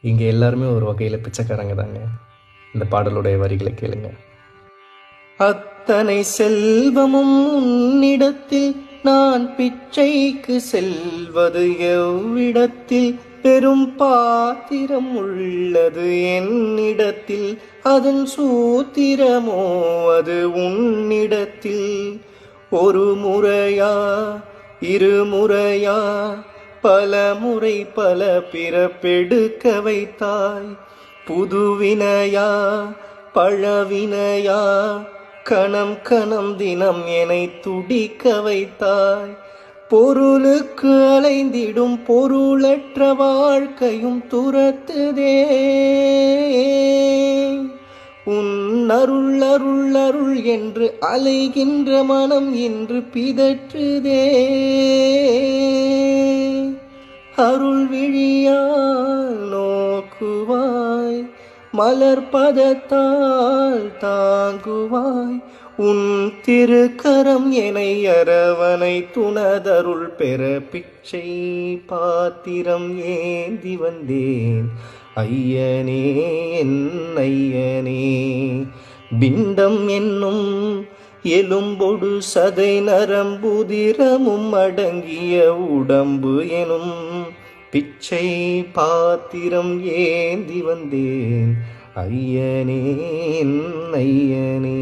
இங்கே எல்லாருமே ஒரு வகையில் பிச்சைக்காரங்க தாங்க. இந்த பாடலுடைய வரிகளை கேளுங்க. அத்தனை செல்வமும் உன்னிடத்தில், நான் பிச்சைக்கு செல்வது எவ்விடத்தில்? பெரும் பாத்திரம் உள்ளது என்னிடத்தில், அதன் சூத்திரமோ அது உன்னிடத்தில். ஒரு முறையா இருமுறையா பல முறை பல பிறப்பெடுக்க வைத்தாய். புதுவினையா பழவினையா கணம் கணம் தினம் என்னை துடிக்க வைத்தாய். பொருளுக்கு அலைந்திடும் பொருளற்ற வாழ்க்கையும் துரத்துதே. உன் அருள் அருள் அருள் என்று அலைகின்ற மனம் இன்று பிதற்றுதே. அருள் விழியால் நோக்குவாய், மலர் பதத்தால் தாங்குவாய். உன் திருக்கரம் என்னை அரவணை துணதருள் பெற பிச்சை பாத்திரம் ஏந்தி வந்தேன். ஐயனே என் ஐயனே, பிண்டம் என்னும் எலும்பொடு சதை நரம்புதிரமும் அடங்கிய உடம்பு எனும் பிச்சை பாத்திரம் ஏந்தி வந்தேன். ஐயனே என் ஐயனே.